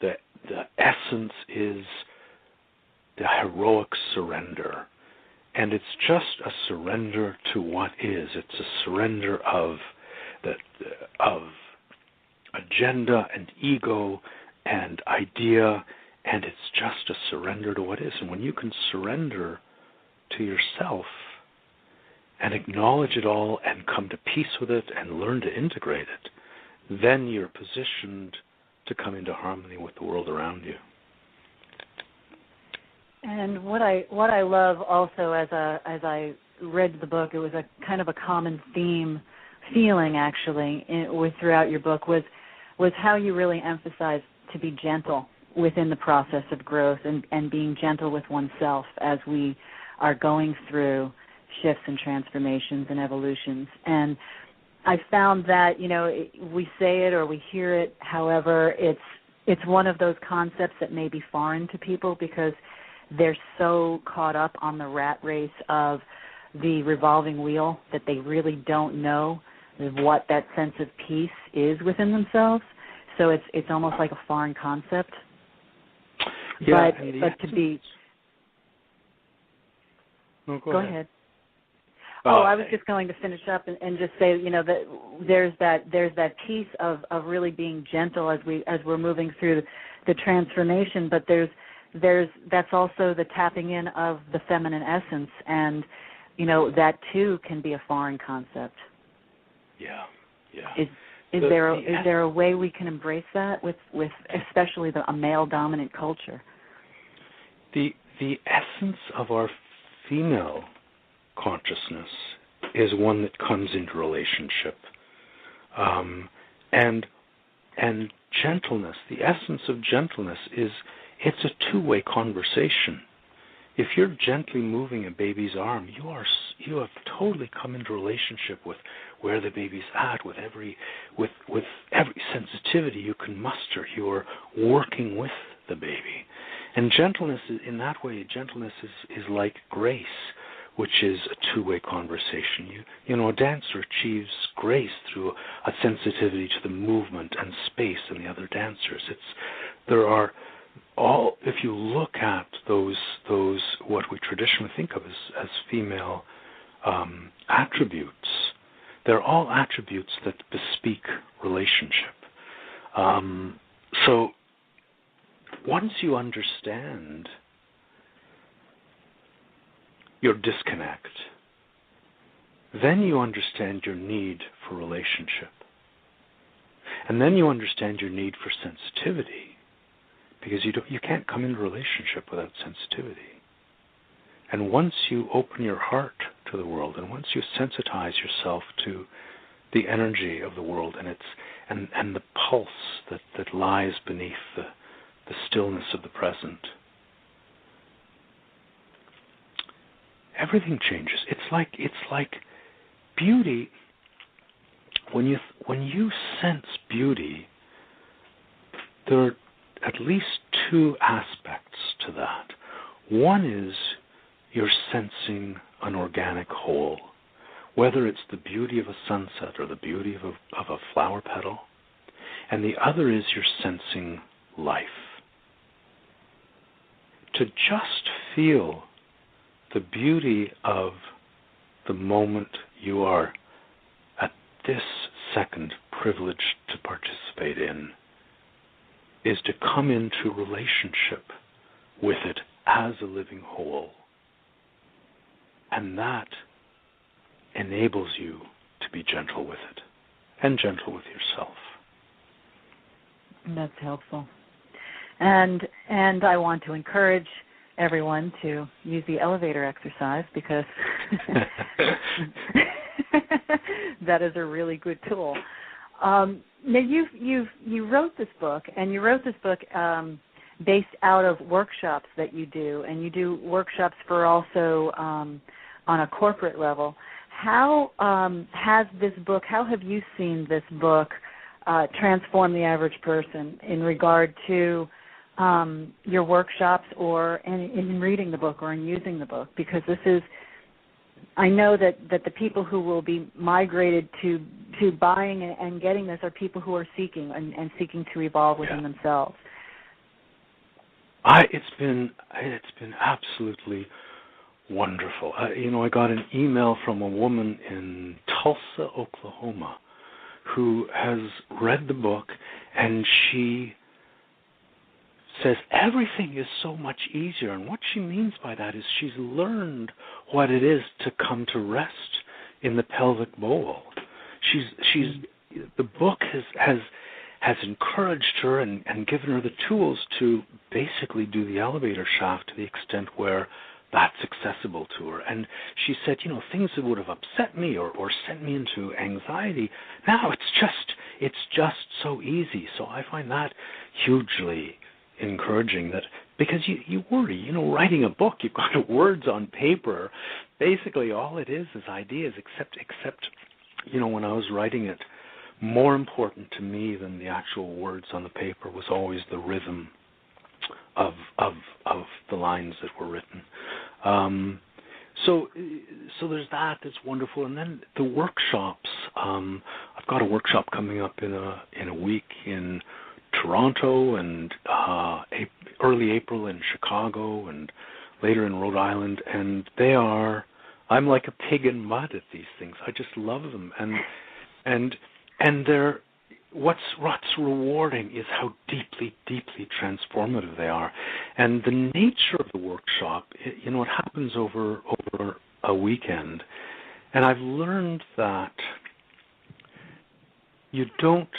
the essence is the heroic surrender. And it's just a surrender to what is. It's a surrender of agenda and ego and idea, and it's just a surrender to what is. And when you can surrender to yourself and acknowledge it all and come to peace with it and learn to integrate it, then you're positioned to come into harmony with the world around you. And what I love also as I read the book, it was a kind of a common feeling actually throughout your book was how you really emphasized to be gentle within the process of growth and being gentle with oneself as we are going through shifts and transformations and evolutions. And I found that, we say it or we hear it, however, it's one of those concepts that may be foreign to people because they're so caught up on the rat race of the revolving wheel that they really don't know what that sense of peace is within themselves. So it's almost like a foreign concept. Yeah, but to be... No, go ahead. I was just going to finish up and just say, that there's that piece of really being gentle as we're moving through the transformation, but that's also the tapping in of the feminine essence, and that too can be a foreign concept. Yeah. Is there a way we can embrace that with especially a male dominant culture? The essence of our female consciousness is one that comes into relationship, and gentleness. The essence of gentleness is it's a two-way conversation. If you're gently moving a baby's arm, you have totally come into relationship with where the baby's at, with every sensitivity you can muster. You are working with the baby. And gentleness, in that way, gentleness is like grace, which is a two-way conversation. A dancer achieves grace through a sensitivity to the movement and space in the other dancers. If you look at those what we traditionally think of as female attributes, they're all attributes that bespeak relationship. So once you understand your disconnect, then you understand your need for relationship. And then you understand your need for sensitivity, because you can't come into relationship without sensitivity. And once you open your heart to the world, and once you sensitize yourself to the energy of the world and the pulse that lies beneath the stillness of the present, everything changes. It's like beauty. When you sense beauty, there are at least two aspects to that. One is you're sensing an organic whole, whether it's the beauty of a sunset or the beauty of a flower petal, and the other is you're sensing life. To just feel the beauty of the moment you are at this second privileged to participate in is to come into relationship with it as a living whole. And that enables you to be gentle with it and gentle with yourself. That's helpful. And I want to encourage everyone to use the elevator exercise because that is a really good tool. Now you wrote this book, and you wrote this book based out of workshops that you do, and you do workshops for also on a corporate level. How have you seen this book transform the average person in regard to your workshops or in reading the book or in using the book? Because I know that the people who will be migrated to buying and getting this are people who are seeking and seeking to evolve within themselves. It's been absolutely wonderful. I got an email from a woman in Tulsa, Oklahoma, who has read the book, and she says everything is so much easier. And what she means by that is she's learned what it is to come to rest in the pelvic bowl. The book has encouraged her and given her the tools to basically do the elevator shaft to the extent where that's accessible to her. And she said, things that would have upset me or sent me into anxiety, now it's just so easy. So I find that hugely encouraging, that because you worry, writing a book, you've got words on paper. Basically all it is ideas, except when I was writing it, more important to me than the actual words on the paper was always the rhythm of the lines that were written. So there's that's wonderful, and then the workshops. I've got a workshop coming up in a week in Toronto, and early April in Chicago, and later in Rhode Island, and I'm like a pig in mud at these things. I just love them, and they're what's rewarding is how deeply transformative they are, and the nature of the workshop. It happens over a weekend, and I've learned that you don't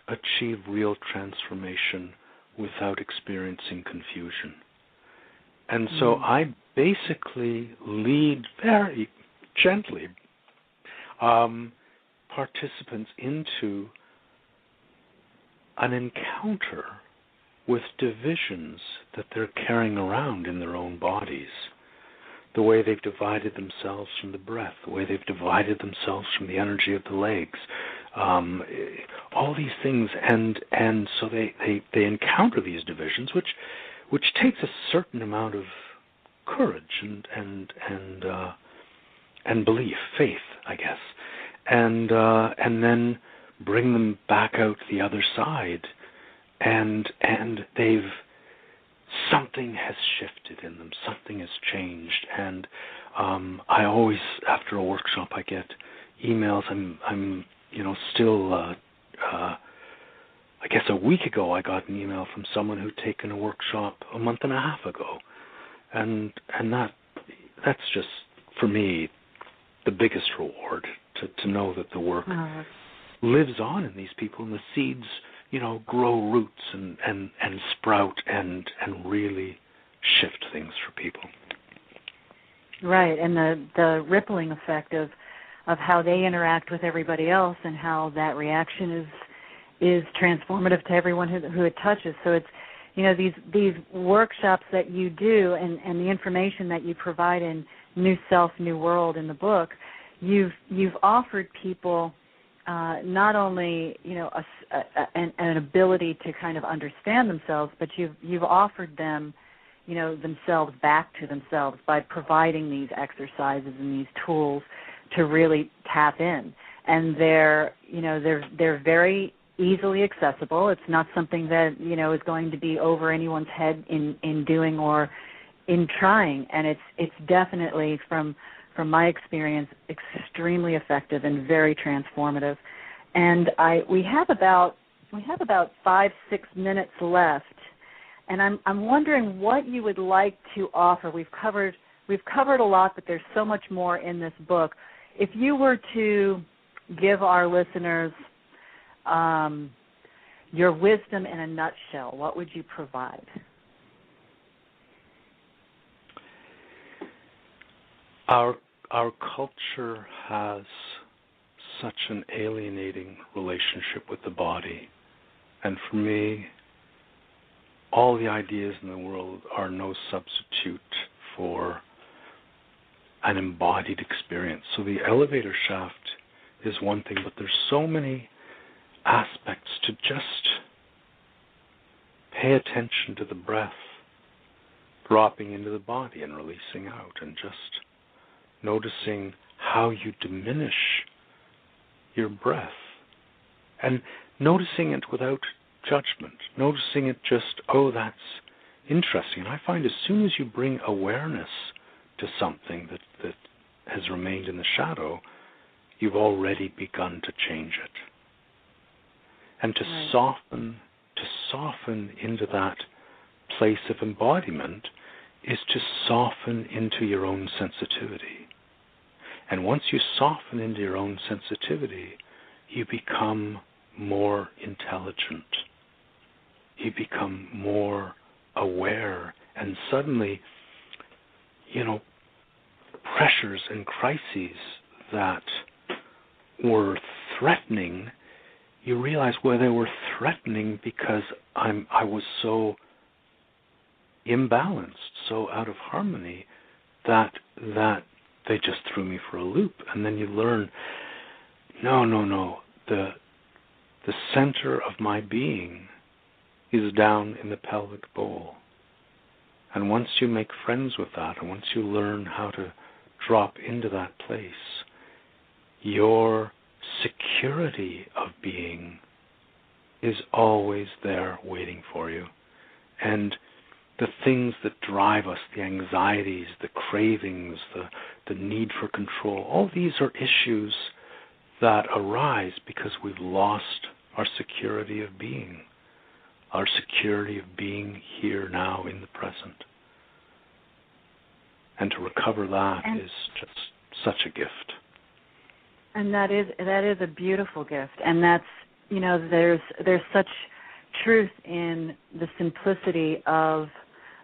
achieve real transformation without experiencing confusion. And so I basically lead very gently participants into an encounter with divisions that they're carrying around in their own bodies. The way they've divided themselves from the breath, the way they've divided themselves from the energy of the legs, all these things, and so they encounter these divisions, which takes a certain amount of courage and belief, faith, I guess, and then bring them back out the other side, and something has shifted in them, something has changed, and I always, after a workshop, I get emails. I'm still. I guess a week ago, I got an email from someone who'd taken a workshop a month and a half ago, and that's just, for me, the biggest reward, to know that the work lives on in these people, and the seeds, grow roots and sprout and really shift things for people. Right, and the rippling effect of how they interact with everybody else, and how that reaction is transformative to everyone who it touches. So it's these workshops that you do, and the information that you provide in New Self, New World in the book, you've offered people not only an ability to kind of understand themselves, but you've offered them themselves back to themselves by providing these exercises and these tools to really tap in. And they're very easily accessible. It's not something that is going to be over anyone's head in doing or in trying. And it's definitely, from my experience, extremely effective and very transformative. And we have about 5-6 minutes left, and I'm wondering what you would like to offer. We've covered a lot, but there's so much more in this book. If you were to give our listeners your wisdom in a nutshell, what would you provide? Our culture has such an alienating relationship with the body, and for me, all the ideas in the world are no substitute for an embodied experience. So the elevator shaft is one thing, but there's so many aspects to just pay attention to the breath dropping into the body and releasing out, and just noticing how you diminish your breath, and noticing it without judgment, noticing it just, oh, that's interesting. And I find as soon as you bring awareness to something that has remained in the shadow, you've already begun to change it. And to soften into that place of embodiment is to soften into your own sensitivity. And once you soften into your own sensitivity, you become more intelligent. You become more aware. And suddenly, pressures and crises that were threatening, you realize, well, they were threatening because I was so imbalanced, so out of harmony, that they just threw me for a loop. And then you learn, no. The center of my being is down in the pelvic bowl. And once you make friends with that, and once you learn how to drop into that place, your security of being is always there waiting for you. And the things that drive us, the anxieties, the cravings, the need for control, all these are issues that arise because we've lost our security of being, our security of being here now in the present. And to recover that is just such a gift. And that is a beautiful gift. And that's, there's such truth in the simplicity of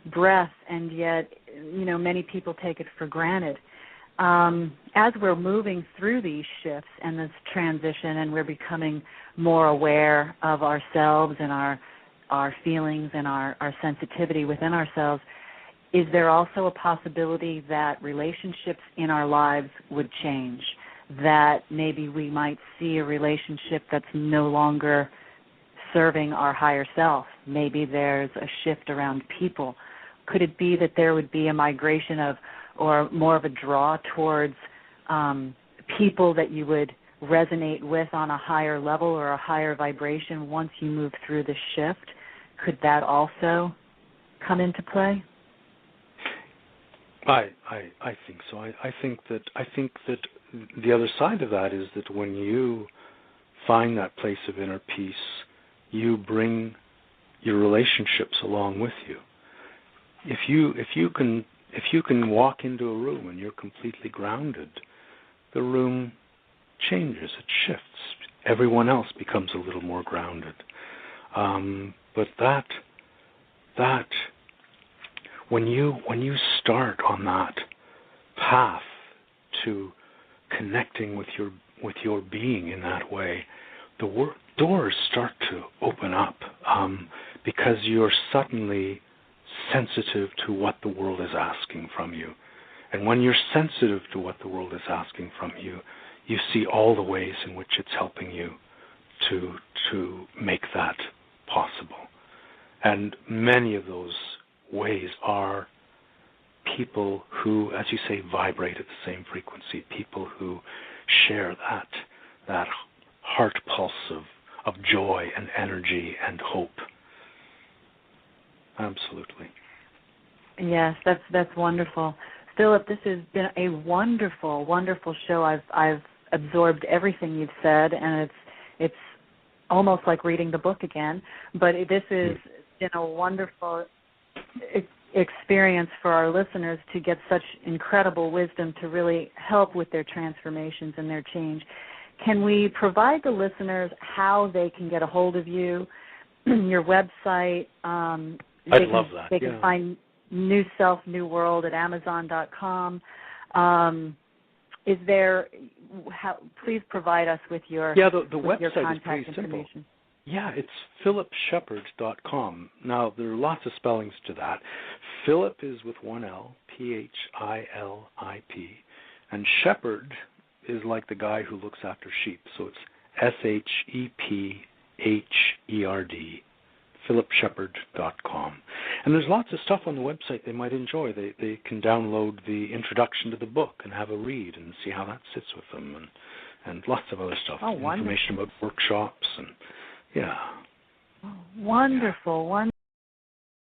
breath, and yet, many people take it for granted. As we're moving through these shifts and this transition, and we're becoming more aware of ourselves and our feelings and our sensitivity within ourselves, is there also a possibility that relationships in our lives would change? That maybe we might see a relationship that's no longer serving our higher self? Maybe there's a shift around people. Could it be that there would be a migration of, or more of a draw towards people that you would resonate with on a higher level or a higher vibration once you move through the shift? Could that also come into play? I think so. I think that the other side of that is that when you find that place of inner peace, you bring your relationships along with you. If you can walk into a room and you're completely grounded, the room changes, it shifts. Everyone else becomes a little more grounded. But that when you start on that path to connecting with your being in that way, the doors start to open up because you're suddenly sensitive to what the world is asking from you. And when you're sensitive to what the world is asking from you, you see all the ways in which it's helping you to make that possible. And many of those ways are people who, as you say, vibrate at the same frequency, people who share that heart pulse of joy and energy and hope. Absolutely. Yes, that's wonderful. Philip, this has been a wonderful, wonderful show. I've absorbed everything you've said, and it's almost like reading the book again. But this has been a wonderful experience for our listeners to get such incredible wisdom to really help with their transformations and their change. Can we provide the listeners how they can get a hold of you, your website? I'd love that. They can find New Self, New World at Amazon.com. Is there? Please provide us with your the with your website contact is pretty information. simple. Yeah, it's philipshepard.com. Now, there are lots of spellings to that. Philip is with one L, Philip, and Shepherd is like the guy who looks after sheep. So it's SHEPHERD, philipshepard.com. And there's lots of stuff on the website they might enjoy. They can download the introduction to the book and have a read and see how that sits with them, and lots of other stuff. Oh, wonderful. Information about workshops and Wonderful, wonderful.